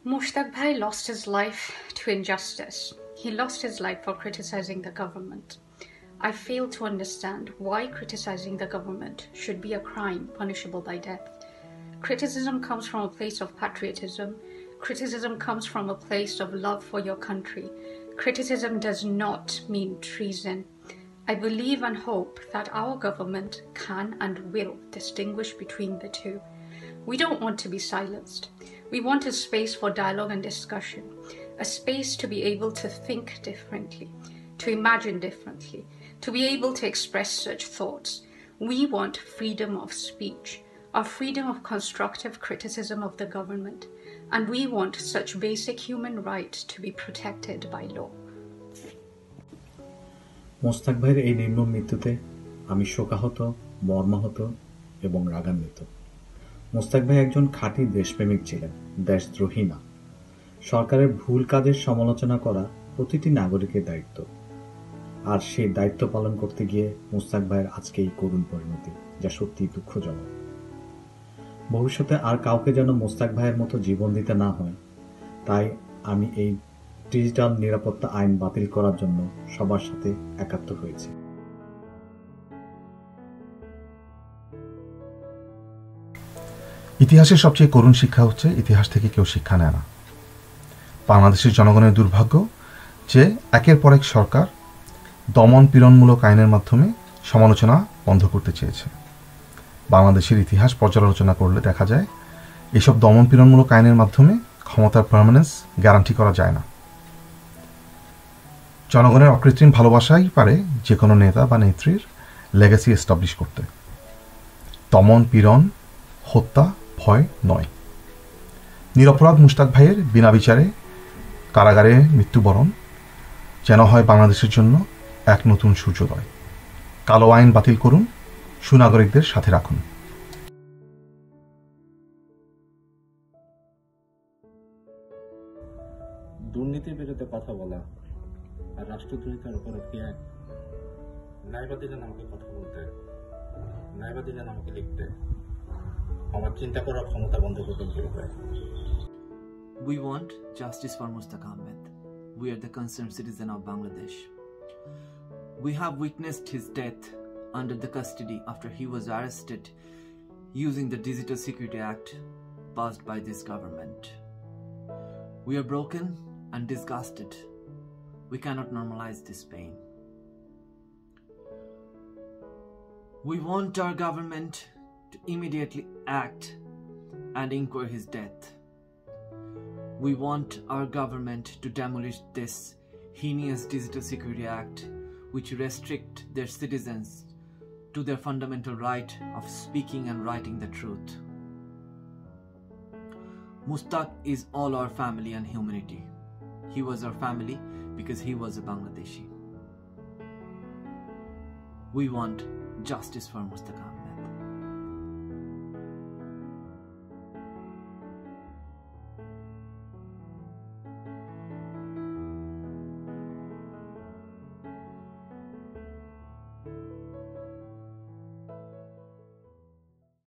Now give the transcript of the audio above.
Mushtaq Bhai lost his life to injustice. He lost his life for criticizing the government. I fail to understand why criticizing the government should be a crime punishable by death. Criticism comes from a place of patriotism. Criticism comes from a place of love for your country. Criticism does not mean treason. I believe and hope that our government can and will distinguish between the two. We don't want to be silenced. We want a space for dialogue and discussion, a space to be able to think differently, to imagine differently, to be able to express such thoughts. We want freedom of speech, our freedom of constructive criticism of the government, and we want such basic human rights to be protected by law. Mostak ভাইয়ের এই নির্মম মৃত্যুতে আমি শোকাহত, মর্মাহত এবং রাগান্বিত। মোস্তাক ভাই একজন খাঁটি দেশপ্রেমিক ছিলেন, দেশদ্রোহী না। সরকারের ভুল কাজের সমালোচনা করা প্রতিটি নাগরিকের দায়িত্ব, আর সেই দায়িত্ব পালন করতে গিয়ে মোস্তাক ভাইয়ের আজকে এই করুণ পরিণতি, যা সত্যিই দুঃখজনক। ভবিষ্যতে আর কাউকে যেন মোস্তাক ভাইয়ের মতো জীবন দিতে না হয়, তাই আমি এই ডিজিটাল নিরাপত্তা আইন বাতিল করার জন্য সবার সাথে একাত্ম হয়েছি। ইতিহাসের সবচেয়ে করুণ শিক্ষা হচ্ছে ইতিহাস থেকে কেউ শিক্ষা নেয় না। বাংলাদেশের জনগণের দুর্ভাগ্য যে একের পর এক সরকার দমন পীড়নমূলক আইনের মাধ্যমে সমালোচনা বন্ধ করতে চেয়েছে। বাংলাদেশের ইতিহাস পর্যালোচনা করলে দেখা যায় এসব দমন পীড়নমূলক আইনের মাধ্যমে ক্ষমতার পার্মানেন্স গ্যারান্টি করা যায় না। জনগণের অকৃত্রিম ভালোবাসাই পারে যে কোনো নেতা বা নেত্রীর লেগাসি এস্টাবলিশ করতে। দমন পীড়ন, হত্যা, ভয় নয়। নিরপরাধ মুশতাক ভাইয়ের বিনা বিচারে কারাগারে মৃত্যুবরণ যেন হয় বাংলাদেশের জন্য এক নতুন সূর্যোদয়। কালো আইন বাতিল করুন, সুনাগরিকদের সাথে রাখুন। দুর্নীতির বিরুদ্ধে কথা বলা আর রাষ্ট্রদ্রোহিতার অপরাধ কি এক? নাইবা দিলেন আমাকে কথা বলতে, নাইবা দিলেন আমাকে লিখতে, আমার চিন্তা করার ক্ষমতা বন্ধ করতে হবে। We want justice for Mushtaq Ahmed. We are the concerned citizen of Bangladesh. We have witnessed his death under the custody after he was arrested using the Digital Security Act passed by this government. We are broken and disgusted. We cannot normalize this pain. We want our government to immediately act and inquire his death. We want our government to demolish this heinous Digital Security Act, which restrict their citizens to their fundamental right of speaking and writing the truth. Mushtaq is all our family and humanity. He was our family because he was a Bangladeshi. We want justice for Mushtaq Ahmed.